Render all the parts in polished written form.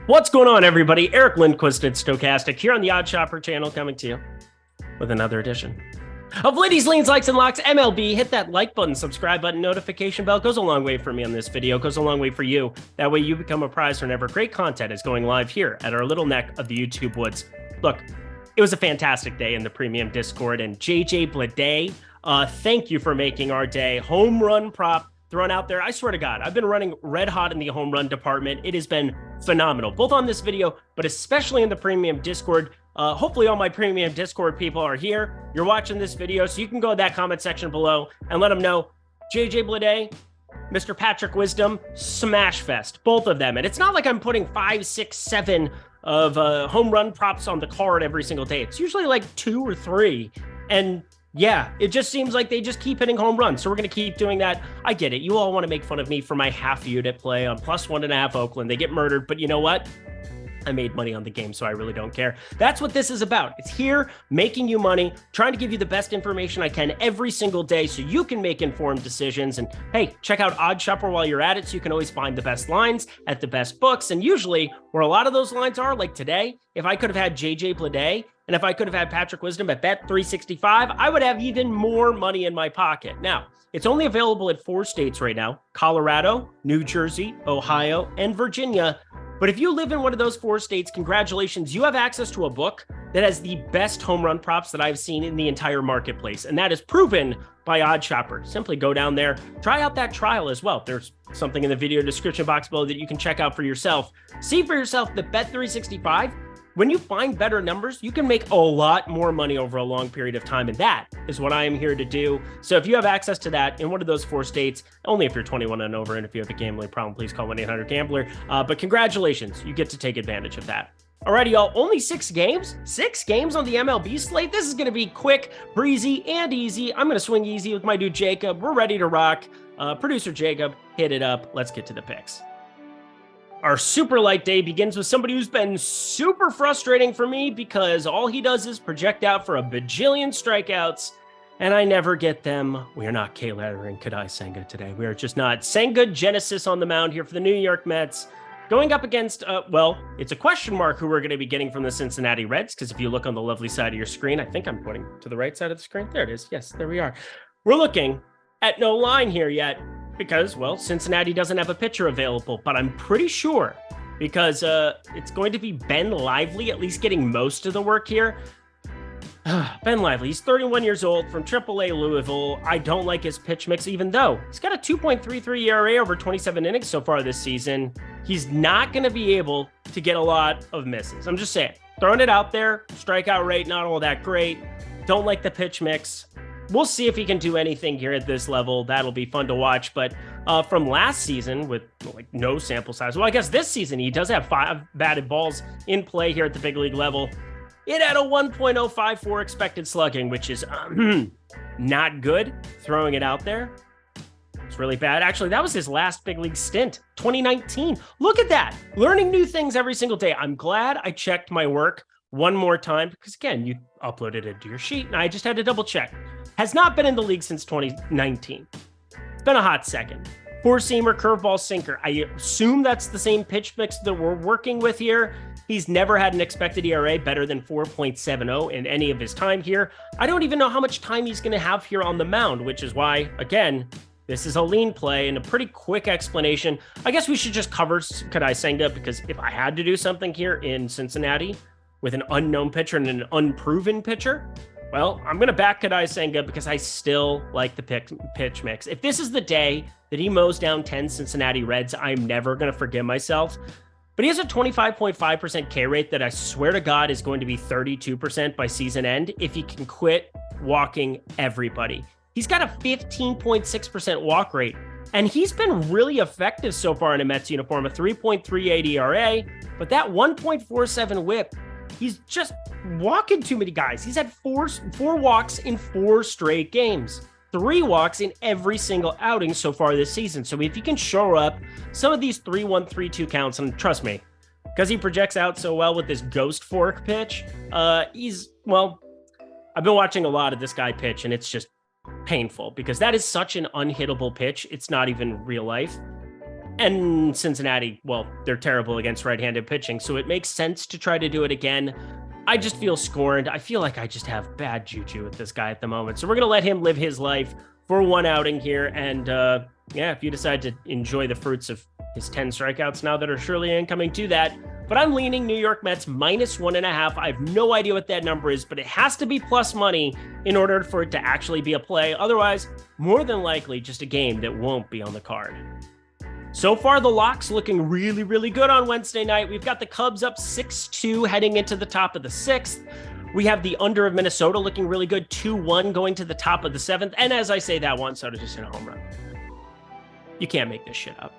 What's going on, everybody? Eric Lindquist at Stochastic here on the Odd Shopper channel, coming to you with another edition of Lindy's Leans, Likes, and Locks MLB. Hit that like button, subscribe button, notification bell. Goes a long way for me on this video. Goes a long way for you. That way you become a prize whenever great content is going live here at our little neck of the YouTube woods. Look, it was a fantastic day in the premium Discord, and JJ Bleday, thank you for making our day. Home run prop thrown out there. I swear to God, I've been running red hot in the home run department. It has been phenomenal, both on this video, but especially in the premium Discord. Hopefully all my premium Discord people are here. You're watching this video, so you can go to that comment section below and let them know JJ Bleday, Mr. Patrick Wisdom, smash fest, both of them. And it's not like I'm putting 5, 6, 7 of home run props on the card every single day. It's usually like 2 or 3. And yeah, it just seems like they just keep hitting home runs. So we're going to keep doing that. I get it. You all want to make fun of me for my half unit play on +1.5 Oakland. They get murdered. But you know what? I made money on the game, so I really don't care. That's what this is about. It's here making you money, trying to give you the best information I can every single day so you can make informed decisions. And hey, check out Odd Shopper while you're at it so you can always find the best lines at the best books. And usually where a lot of those lines are, like today, if I could have had JJ Bleday and if I could have had Patrick Wisdom at Bet365, I would have even more money in my pocket. Now, it's only available at 4 states right now: Colorado, New Jersey, Ohio, and Virginia. But if you live in one of those 4 states, congratulations, you have access to a book that has the best home run props that I've seen in the entire marketplace. And that is proven by Odd Shopper. Simply go down there, try out that trial as well. There's something in the video description box below that you can check out for yourself. See for yourself that Bet365, when you find better numbers, you can make a lot more money over a long period of time. And that is what I am here to do. So if you have access to that in one of those 4 states, only if you're 21 and over, and if you have a gambling problem, please call 1-800-GAMBLER. But congratulations, you get to take advantage of that. Alrighty, y'all, only 6 games? 6 games on the MLB slate? This is going to be quick, breezy, and easy. I'm going to swing easy with my dude Jacob. We're ready to rock. Producer Jacob, hit it up. Let's get to the picks. Our super light day begins with somebody who's been super frustrating for me because all he does is project out for a bajillion strikeouts, and I never get them. We are not K-Letter and Kadai Senga today. We are just not. Senga Genesis on the mound here for the New York Mets, going up against, well, it's a question mark who we're going to be getting from the Cincinnati Reds, because if you look on the lovely side of your screen, I think I'm pointing to the right side of the screen. There it is. Yes, there we are. We're looking at no line here yet, because, well, Cincinnati doesn't have a pitcher available, but I'm pretty sure, because it's going to be Ben Lively at least getting most of the work here. Ben Lively, he's 31 years old from AAA Louisville. I don't like his pitch mix, even though he's got a 2.33 ERA over 27 innings so far this season. He's not going to be able to get a lot of misses. I'm just saying, throwing it out there. Strikeout rate, not all that great. Don't like the pitch mix. We'll see if he can do anything here at this level. That'll be fun to watch. But from last season, with like no sample size, well, I guess this season he does have 5 batted balls in play here at the big league level. It had a 1.054 expected slugging, which is not good. Throwing it out there, it's really bad. Actually, that was his last big league stint, 2019. Look at that. Learning new things every single day. I'm glad I checked my work one more time, because again, you uploaded it to your sheet and I just had to double check. Has not been in the league since 2019. It's been a hot second. 4-seamer, curveball, sinker. I assume that's the same pitch mix that we're working with here. He's never had an expected ERA better than 4.70 in any of his time here. I don't even know how much time he's going to have here on the mound, which is why, again, this is a lean play and a pretty quick explanation. I guess we should just cover Kadai Senga, because if I had to do something here in Cincinnati with an unknown pitcher and an unproven pitcher, well, I'm going to back Kadai Senga because I still like the pitch mix. If this is the day that he mows down 10 Cincinnati Reds, I'm never going to forgive myself. But he has a 25.5% K rate that I swear to God is going to be 32% by season end if he can quit walking everybody. He's got a 15.6% walk rate, and he's been really effective so far in a Mets uniform, a 3.38 ERA, but that 1.47 whip, he's just walking too many guys. He's had four walks in 4 straight games, 3 walks in every single outing so far this season. So if you can show up some of these 3-1, 3-2 counts, and trust me, because he projects out so well with this ghost fork pitch, well, I've been watching a lot of this guy pitch, and it's just painful because that is such an unhittable pitch. It's not even real life. And Cincinnati, well, they're terrible against right-handed pitching, so it makes sense to try to do it again. I just feel scorned. I feel like I just have bad juju with this guy at the moment. So we're going to let him live his life for one outing here. And yeah, if you decide to enjoy the fruits of his 10 strikeouts now that are surely incoming to that. But I'm leaning New York Mets -1.5. I have no idea what that number is, but it has to be plus money in order for it to actually be a play. Otherwise, more than likely, just a game that won't be on the card. So far, the locks looking really, really good on Wednesday night. We've got the Cubs up 6-2 heading into the top of the 6th. We have the under of Minnesota looking really good, 2-1 going to the top of the 7th. And as I say that, Juan Soto just hit a home run. You can't make this shit up.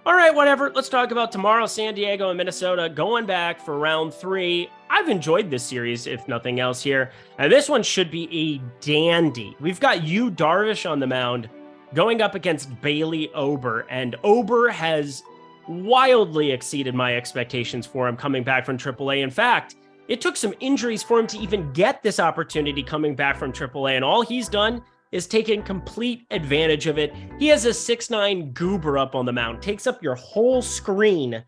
All right, whatever. Let's talk about tomorrow. San Diego and Minnesota going back for round 3. I've enjoyed this series, if nothing else here. And this one should be a dandy. We've got Yu Darvish on the mound, going up against Bailey Ober, and Ober has wildly exceeded my expectations for him coming back from AAA. In fact, it took some injuries for him to even get this opportunity coming back from AAA, and all he's done is taken complete advantage of it. He has a 6'9" goober up on the mound, takes up your whole screen,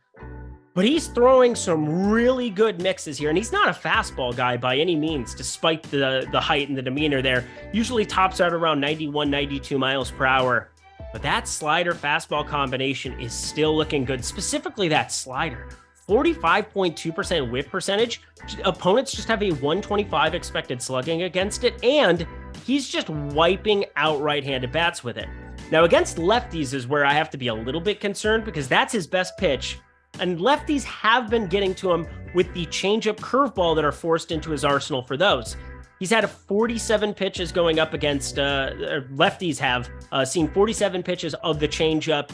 but he's throwing some really good mixes here, and he's not a fastball guy by any means, despite the height and the demeanor there. Usually tops out around 91, 92 miles per hour, but that slider-fastball combination is still looking good, specifically that slider. 45.2% whiff percentage. Opponents just have a 125 expected slugging against it, and he's just wiping out right-handed bats with it. Now, against lefties is where I have to be a little bit concerned because that's his best pitch. And lefties have been getting to him with the changeup curveball that are forced into his arsenal for those. He's had 47 pitches going up against, lefties have seen 47 pitches of the changeup.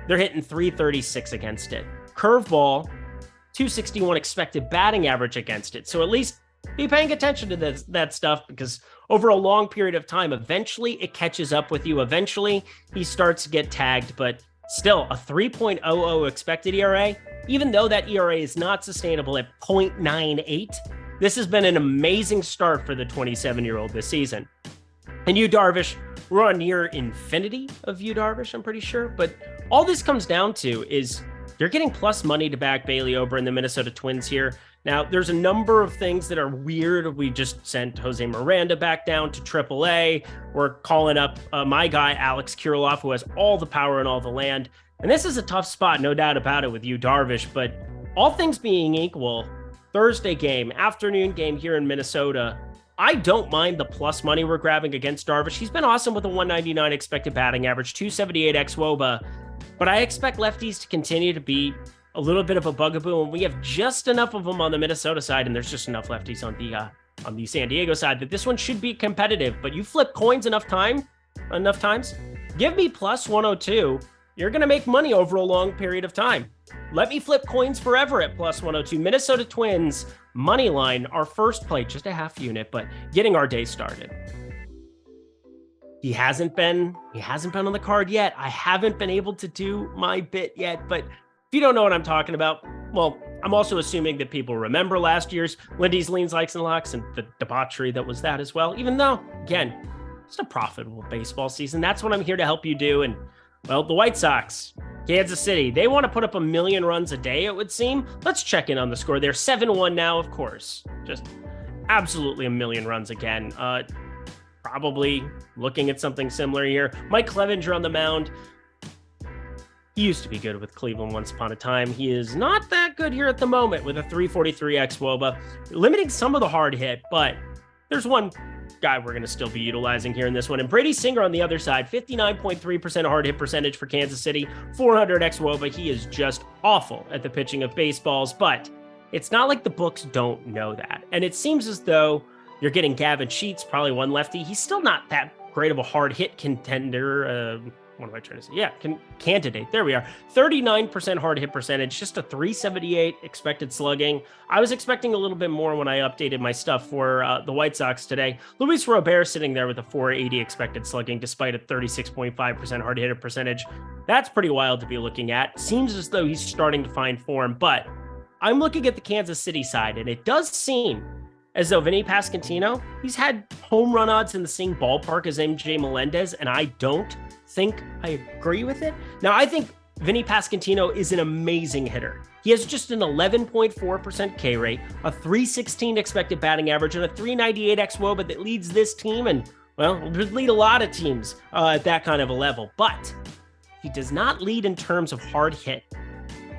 They're hitting 336 against it. Curveball, 261 expected batting average against it. So at least be paying attention to that stuff because over a long period of time, eventually it catches up with you. Eventually he starts to get tagged, but still, a 3.00 expected ERA, even though that ERA is not sustainable at 0.98, this has been an amazing start for the 27-year-old this season. And Yu Darvish, we're on near infinity of Yu Darvish, I'm pretty sure. But all this comes down to is you're getting plus money to back Bailey Ober and the Minnesota Twins here. Now, there's a number of things that are weird. We just sent Jose Miranda back down to AAA. We're calling up my guy, Alex Kirilloff, who has all the power and all the land. And this is a tough spot, no doubt about it, with Yu Darvish. But all things being equal, Thursday game, afternoon game here in Minnesota, I don't mind the plus money we're grabbing against Darvish. He's been awesome with a 199 expected batting average, 278 xWOBA. But I expect lefties to continue to be a little bit of a bugaboo, and we have just enough of them on the Minnesota side, and there's just enough lefties on the San Diego side that this one should be competitive. But you flip coins enough times, give me plus 102. You're going to make money over a long period of time. Let me flip coins forever at plus 102. Minnesota Twins money line, our first play, just a half unit, but getting our day started. He hasn't been on the card yet. I haven't been able to do my bit yet, but if you don't know what I'm talking about, well, I'm also assuming that people remember last year's Lindy's Leans, Likes, and Locks and the debauchery that was that as well, even though, again, it's a profitable baseball season. That's what I'm here to help you do. And, well, the White Sox, Kansas City, they want to put up 1 million runs a day, it would seem. Let's check in on the score. They're 7-1 now, of course. Just absolutely 1 million runs again. Probably looking at something similar here. Mike Clevenger on the mound. He used to be good with Cleveland once upon a time. He is not that good here at the moment with a 343 xWOBA, limiting some of the hard hit, but there's one guy we're going to still be utilizing here in this one. And Brady Singer on the other side, 59.3% hard hit percentage for Kansas City, 400 xWOBA. He is just awful at the pitching of baseballs, but it's not like the books don't know that. And it seems as though you're getting Gavin Sheets, probably one lefty. He's still not that great of a hard hit contender. What am I trying to say? Yeah, candidate. There we are. 39% hard hit percentage, just a 378 expected slugging. I was expecting a little bit more when I updated my stuff for the White Sox today. Luis Robert sitting there with a 480 expected slugging, despite a 36.5% hard hitter percentage. That's pretty wild to be looking at. Seems as though he's starting to find form, but I'm looking at the Kansas City side, and it does seem as though Vinny Pasquantino, he's had home run odds in the same ballpark as MJ Melendez, and I don't think I agree with it. Now, I think Vinny Pasquantino is an amazing hitter. He has just an 11.4% K rate, a 316 expected batting average, and a 398 xWOBA that leads this team and, well, would lead a lot of teams at that kind of a level. But he does not lead in terms of hard hit.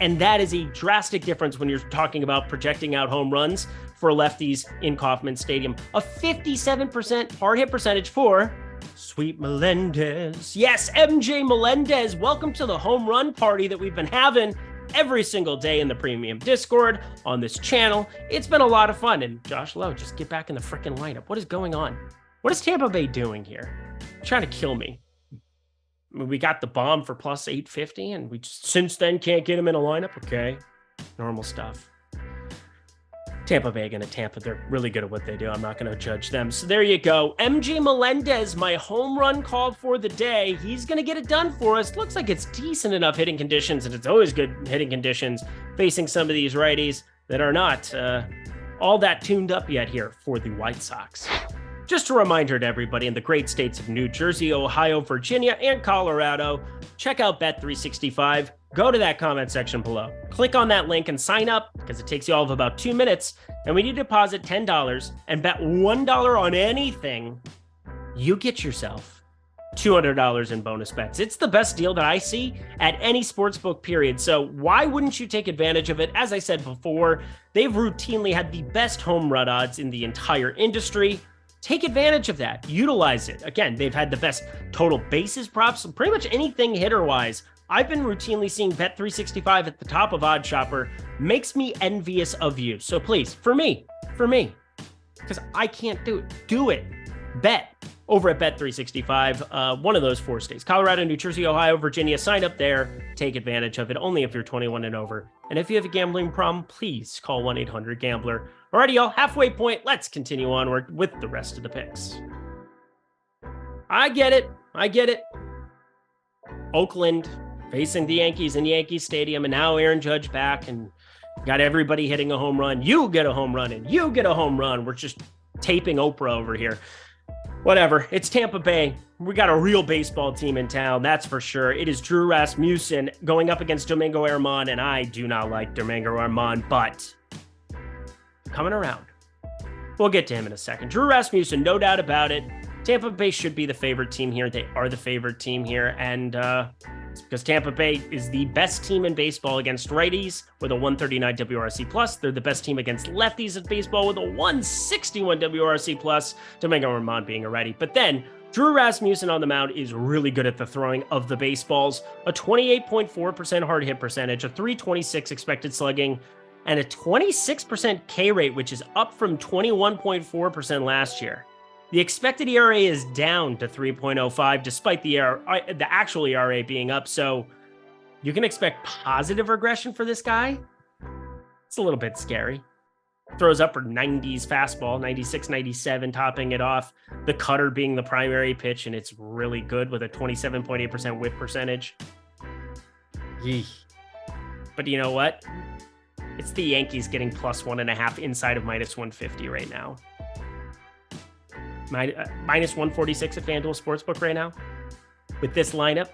And that is a drastic difference when you're talking about projecting out home runs for lefties in Kauffman Stadium. A 57% hard hit percentage for Sweet Melendez. Yes, MJ Melendez. Welcome to the home run party that we've been having every single day in the premium Discord on this channel. It's been a lot of fun. And Josh Lowe, just get back in the freaking lineup. What is going on? What is Tampa Bay doing here? Trying to kill me. I mean, we got the bomb for plus 850, and we just since then can't get him in a lineup. Okay, normal stuff. Tampa Bay gonna Tampa. They're really good at what they do. I'm not gonna judge them. So there you go. MJ Melendez, my home run call for the day. He's gonna get it done for us. Looks like it's decent enough hitting conditions, and it's always good hitting conditions facing some of these righties that are not all that tuned up yet here for the White Sox. Just a reminder to everybody in the great states of New Jersey, Ohio, Virginia, and Colorado, check out Bet365. Go to that comment section below. Click on that link and sign up because it takes you all of about 2 minutes. And when you deposit $10 and bet $1 on anything, you get yourself $200 in bonus bets. It's the best deal that I see at any sportsbook, period. So why wouldn't you take advantage of it? As I said before, they've routinely had the best home run odds in the entire industry. Take advantage of that. Utilize it. Again, they've had the best total bases props, pretty much anything hitter-wise. I've been routinely seeing Bet365 at the top of OddsShopper. Makes me envious of you. So please, for me, because I can't do it. Bet over at Bet365, one of those 4 states, Colorado, New Jersey, Ohio, Virginia. Sign up there. Take advantage of it, only if you're 21 and over. And if you have a gambling problem, please call 1-800-GAMBLER. Alrighty, y'all, halfway point. Let's continue onward with the rest of the picks. I get it. Oakland facing the Yankees in Yankee Stadium, and now Aaron Judge back, and got everybody hitting a home run. You get a home run, and you get a home run. We're just taping Oprah over here. Whatever. It's Tampa Bay. We got a real baseball team in town, that's for sure. It is Drew Rasmussen going up against Domingo Germán, and I do not like Domingo Germán, but coming around. We'll get to him in a second. Drew Rasmussen, no doubt about it. Tampa Bay should be the favorite team here. They are the favorite team here, and it's because Tampa Bay is the best team in baseball against righties with a 139 WRC+. They're the best team against lefties in baseball with a 161 WRC+, Domingo Germán being a righty. But then Drew Rasmussen on the mound is really good at the throwing of the baseballs. A 28.4% hard hit percentage, a 326 expected slugging, and a 26% K rate, which is up from 21.4% last year. The expected ERA is down to 3.05, despite the actual ERA being up. So you can expect positive regression for this guy. It's a little bit scary. Throws upper 90s fastball, 96, 97, topping it off. The cutter being the primary pitch, and it's really good with a 27.8% whip percentage. Yee. But you know what? It's the Yankees getting plus 1.5 inside of minus 150 right now. Minus 146 at FanDuel Sportsbook right now. With this lineup,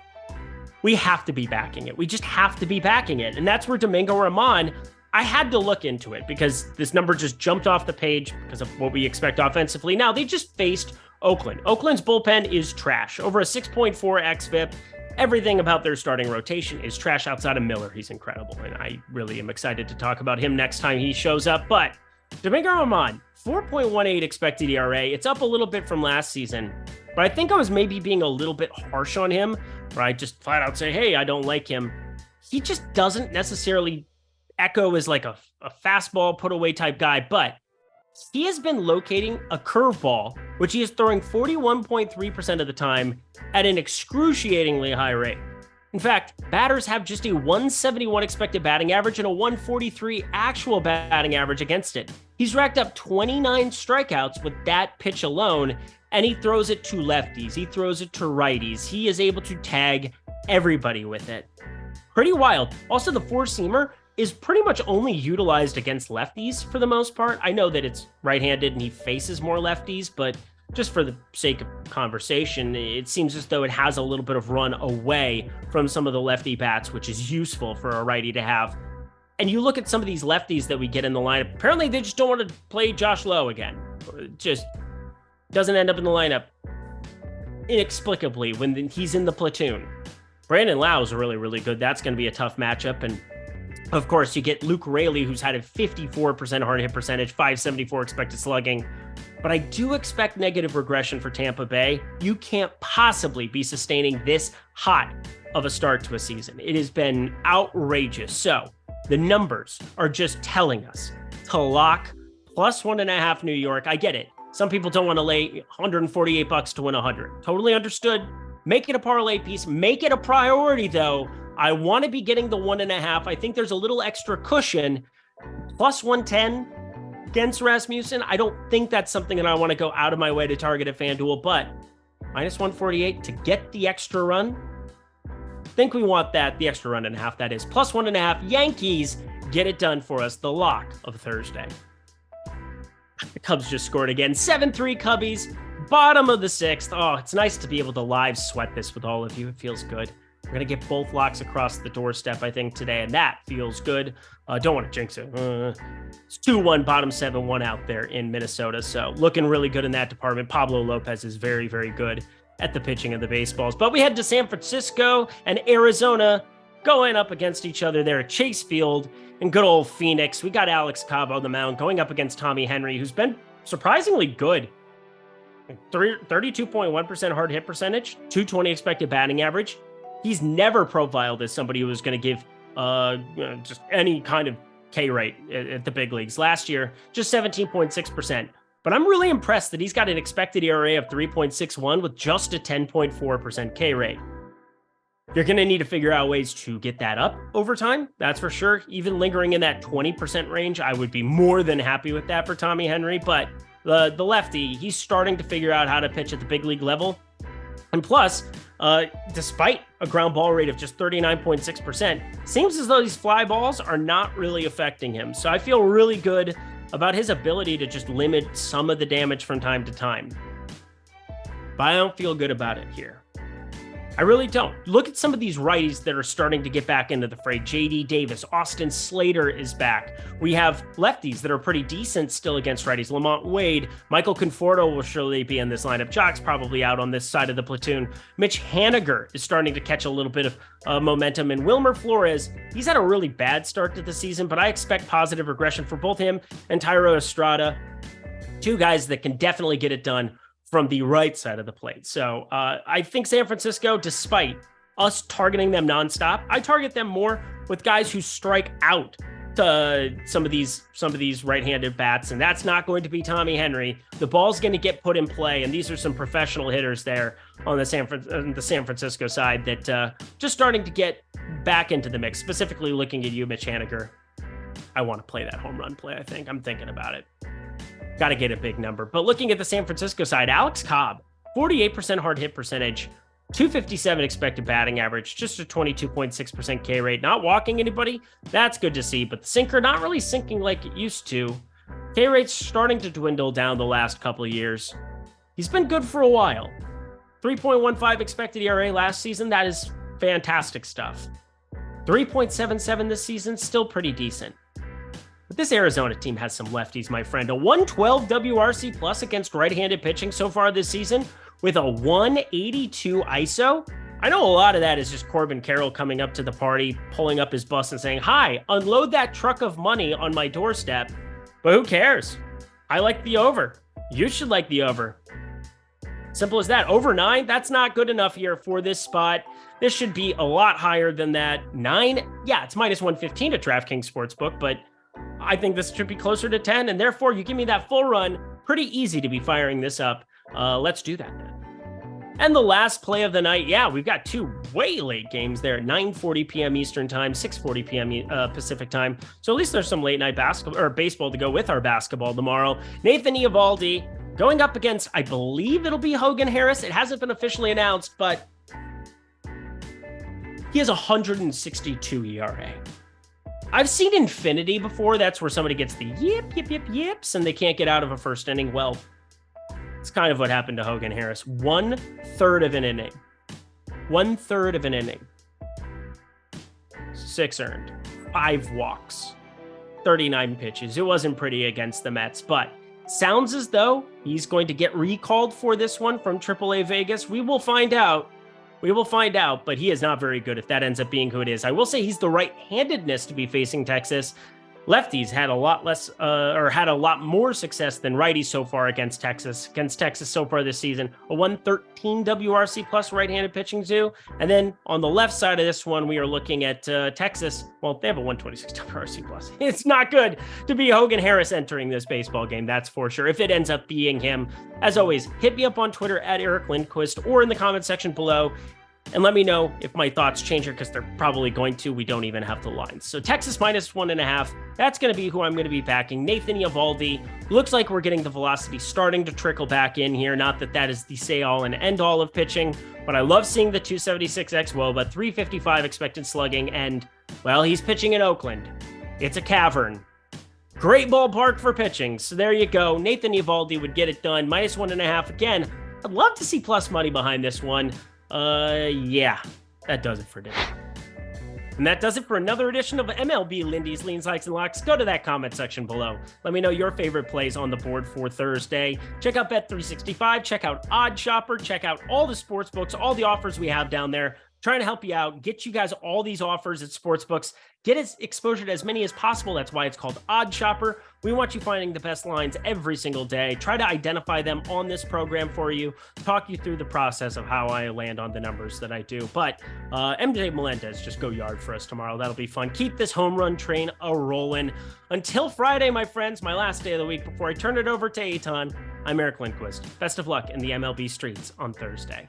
we have to be backing it. We just have to be backing it. And that's where Domingo Germán, I had to look into it because this number just jumped off the page because of what we expect offensively. Now, they just faced Oakland. Oakland's bullpen is trash. Over a 6.4 xFIP. Everything about their starting rotation is trash outside of Miller. He's incredible, and I really am excited to talk about him next time he shows up. But Domingo Germán, 4.18 expected ERA. It's up a little bit from last season, but I think I was maybe being a little bit harsh on him, where I just flat out say, hey, I don't like him. He just doesn't necessarily echo as like a fastball put away type guy, but he has been locating a curveball, which he is throwing 41.3% of the time at an excruciatingly high rate. In fact, batters have just a 171 expected batting average and a 143 actual batting average against it. He's racked up 29 strikeouts with that pitch alone, and he throws it to lefties. He throws it to righties. He is able to tag everybody with it. Pretty wild. Also, the four-seamer is pretty much only utilized against lefties for the most part. I know that it's right-handed and he faces more lefties, but just for the sake of conversation, it seems as though it has a little bit of run away from some of the lefty bats, which is useful for a righty to have. And you look at some of these lefties that we get in the lineup, apparently they just don't want to play Josh Lowe again. It just doesn't end up in the lineup inexplicably when he's in the platoon. Brandon Lau is really, really good. That's going to be a tough matchup. And of course, you get Luke Raley, who's had a 54% hard hit percentage, 574 expected slugging. But I do expect negative regression for Tampa Bay. You can't possibly be sustaining this hot of a start to a season. It has been outrageous. So the numbers are just telling us to lock plus 1.5 New York. I get it. Some people don't want to lay $148 to win 100. Totally understood. Make it a parlay piece. Make it a priority, though. I want to be getting the 1.5. I think there's a little extra cushion. Plus 110 against Rasmussen. I don't think that's something that I want to go out of my way to target at FanDuel, but minus 148 to get the extra run. I think we want that, the extra run and a half, that is. Plus 1.5. Yankees get it done for us. The lock of Thursday. The Cubs just scored again. 7-3 Cubbies. Bottom of the 6th. Oh, it's nice to be able to live sweat this with all of you. It feels good. We're going to get both locks across the doorstep, I think, today, and that feels good. Don't want to jinx it. It's 2-1, bottom 7-1 out there in Minnesota, so looking really good in that department. Pablo Lopez is very, very good at the pitching of the baseballs. But we head to San Francisco and Arizona going up against each other there at Chase Field in good old Phoenix. We got Alex Cobb on the mound going up against Tommy Henry, who's been surprisingly good. 32.1% hard hit percentage, 220 expected batting average. He's never profiled as somebody who was going to give just any kind of K rate at the big leagues. Last year, just 17.6%. But I'm really impressed that he's got an expected ERA of 3.61 with just a 10.4% K rate. You're going to need to figure out ways to get that up over time. That's for sure. Even lingering in that 20% range, I would be more than happy with that for Tommy Henry. But the lefty, he's starting to figure out how to pitch at the big league level. And plus, despite a ground ball rate of just 39.6%, seems as though these fly balls are not really affecting him. So I feel really good about his ability to just limit some of the damage from time to time. But I don't feel good about it here. I really don't. Look at some of these righties that are starting to get back into the fray. JD Davis, Austin Slater is back. We have lefties that are pretty decent still against righties. Lamont Wade, Michael Conforto will surely be in this lineup. Jock's probably out on this side of the platoon. Mitch Haniger is starting to catch a little bit of momentum. And Wilmer Flores, he's had a really bad start to the season, but I expect positive regression for both him and Tyro Estrada. Two guys that can definitely get it done from the right side of the plate. So I think San Francisco, despite us targeting them nonstop, I target them more with guys who strike out to some of these right-handed bats, and that's not going to be Tommy Henry. The ball's going to get put in play, and these are some professional hitters there on the San Francisco side that just starting to get back into the mix. Specifically looking at you, Mitch Haniger. I want to play that home run play, I think. I'm thinking about it. Got to get a big number. But looking at the San Francisco side, Alex Cobb, 48% hard hit percentage, 257 expected batting average, just a 22.6% K rate, not walking anybody. That's good to see, but the sinker not really sinking like it used to. K rate's starting to dwindle down the last couple of years. He's been good for a while. 3.15 expected ERA last season. That is fantastic stuff. 3.77 this season, still pretty decent. But this Arizona team has some lefties, my friend. A 112 WRC plus against right-handed pitching so far this season with a 182 ISO. I know a lot of that is just Corbin Carroll coming up to the party, pulling up his bus and saying, "Hi, unload that truck of money on my doorstep." But who cares? I like the over. You should like the over. Simple as that. Over 9, that's not good enough here for this spot. This should be a lot higher than that. 9, yeah, it's minus 115 at DraftKings Sportsbook, but I think this should be closer to 10, and therefore you give me that full run. Pretty easy to be firing this up. Let's do that then. And the last play of the night, yeah, we've got two way late games there, 9:40 p.m. Eastern time, 6:40 p.m. Pacific time. So at least there's some late night basketball or baseball to go with our basketball tomorrow. Nathan Eovaldi going up against, I believe it'll be Hogan Harris. It hasn't been officially announced, but he has 162 ERA. I've seen infinity before. That's where somebody gets the yips and they can't get out of a first inning. Well, It's kind of what happened to Hogan Harris. 1/3 of an inning. 1/3 of an inning. 6 earned. 5 walks. 39 pitches. It wasn't pretty against the Mets, but sounds as though he's going to get recalled for this one from AAA Vegas. We will find out. We will find out, but he is not very good if that ends up being who it is. I will say he's the right-handedness to be facing Texas. Lefties had a lot less, had a lot more success than righties so far against Texas so far this season. A 113 WRC plus right-handed pitching too. And then on the left side of this one, we are looking at Texas. Well, they have a 126 WRC plus. It's not good to be Hogan Harris entering this baseball game, that's for sure. If it ends up being him, as always, hit me up on Twitter at Eric Lindquist or in the comment section below. And let me know if my thoughts change here, because they're probably going to. We don't even have the lines. So Texas -1.5. That's going to be who I'm going to be backing. Nathan Eovaldi. Looks like we're getting the velocity starting to trickle back in here. Not that that is the say-all and end-all of pitching, but I love seeing the 276 xWOBA, 355 expected slugging, and, well, he's pitching in Oakland. It's a cavern. Great ballpark for pitching. So there you go. Nathan Eovaldi would get it done. -1.5. Again, I'd love to see plus money behind this one. Yeah, that does it for today. And that does it for another edition of MLB Lindy's Leans, Likes, and Locks. Go to that comment section below. Let me know your favorite plays on the board for Thursday. Check out Bet365. Check out Odd Shopper. Check out all the sports books, all the offers we have down there. Trying to help you out, get you guys all these offers at sportsbooks, get exposure to as many as possible. That's why it's called Odd Shopper. We want you finding the best lines every single day. Try to identify them on this program for you, talk you through the process of how I land on the numbers that I do. But MJ Melendez, just go yard for us tomorrow. That'll be fun. Keep this home run train a-rolling. Until Friday, my friends, my last day of the week before I turn it over to Eitan, I'm Eric Lindquist. Best of luck in the MLB streets on Thursday.